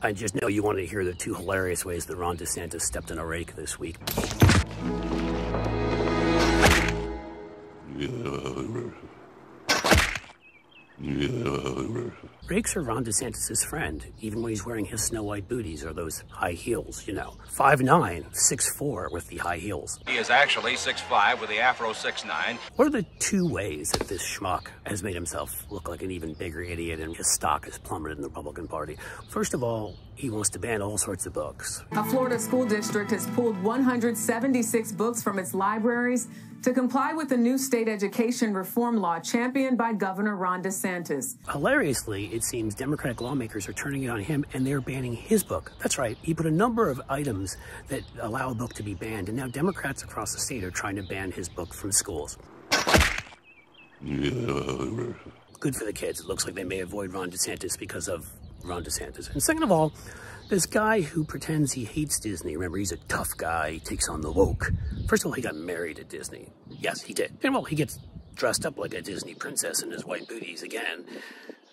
I just know you wanted to hear the two hilarious ways that Ron DeSantis stepped in a rake this week. Rakes are Ron DeSantis' friend, even when he's wearing his snow white booties or those high heels, you know. 5'9", 6'4" with the high heels. He is actually 6'5" with the Afro 6'9". What are the two ways that this schmuck has made himself look like an even bigger idiot and his stock has plummeted in the Republican Party? First of all, he wants to ban all sorts of books. A Florida school district has pulled 176 books from its libraries to comply with the new state education reform law championed by Governor Ron DeSantis. Hilariously, it seems Democratic lawmakers are turning it on him and they're banning his book. That's right, he put a number of items that allow a book to be banned, and now Democrats across the state are trying to ban his book from schools. Good for the kids. It looks like they may avoid Ron DeSantis because of Ron DeSantis. And second of all, this guy who pretends he hates Disney, remember, he's a tough guy, he takes on the woke. First of all, he got married at Disney. Yes, he did. And well, he gets dressed up like a Disney princess in his white booties again.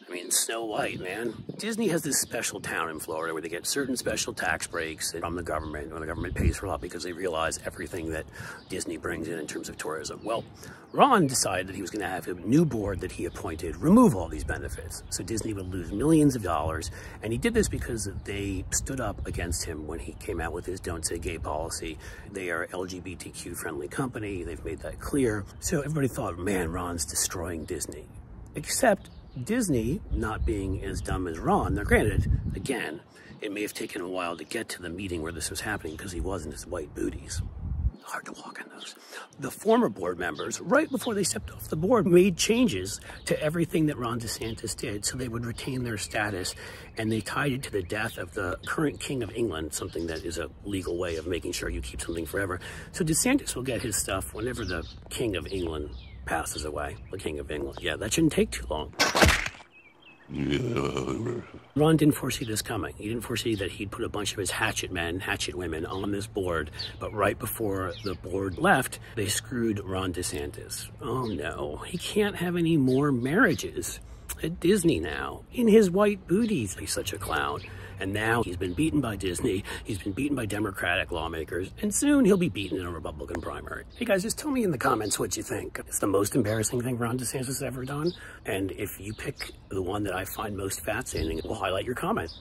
I mean, Snow White, man. Disney has this special town in Florida where they get certain special tax breaks from the government, when the government pays for a lot because they realize everything that Disney brings in terms of tourism. Well, Ron decided that he was going to have a new board that he appointed remove all these benefits. So Disney would lose millions of dollars. And he did this because they stood up against him when he came out with his Don't Say Gay policy. They are an LGBTQ-friendly company. They've made that clear. So everybody thought, man, Ron's destroying Disney. Except Disney, not being as dumb as Ron, now granted, again, it may have taken a while to get to the meeting where this was happening because he was in his white booties. Hard to walk in those. The former board members, right before they stepped off the board, made changes to everything that Ron DeSantis did so they would retain their status, and they tied it to the death of the current King of England, something that is a legal way of making sure you keep something forever. So DeSantis will get his stuff whenever the King of England passes away. The King of England. Yeah, that shouldn't take too long. Ron didn't foresee this coming. He didn't foresee that he'd put a bunch of his hatchet men, hatchet women on this board, but right before the board left, they screwed Ron DeSantis. Oh no, he can't have any more marriages at Disney now. In his white booties, he's such a clown. And now he's been beaten by Disney, he's been beaten by Democratic lawmakers, and soon he'll be beaten in a Republican primary. Hey guys, just tell me in the comments what you think. It's the most embarrassing thing Ron DeSantis has ever done. And if you pick the one that I find most fascinating, we'll highlight your comment.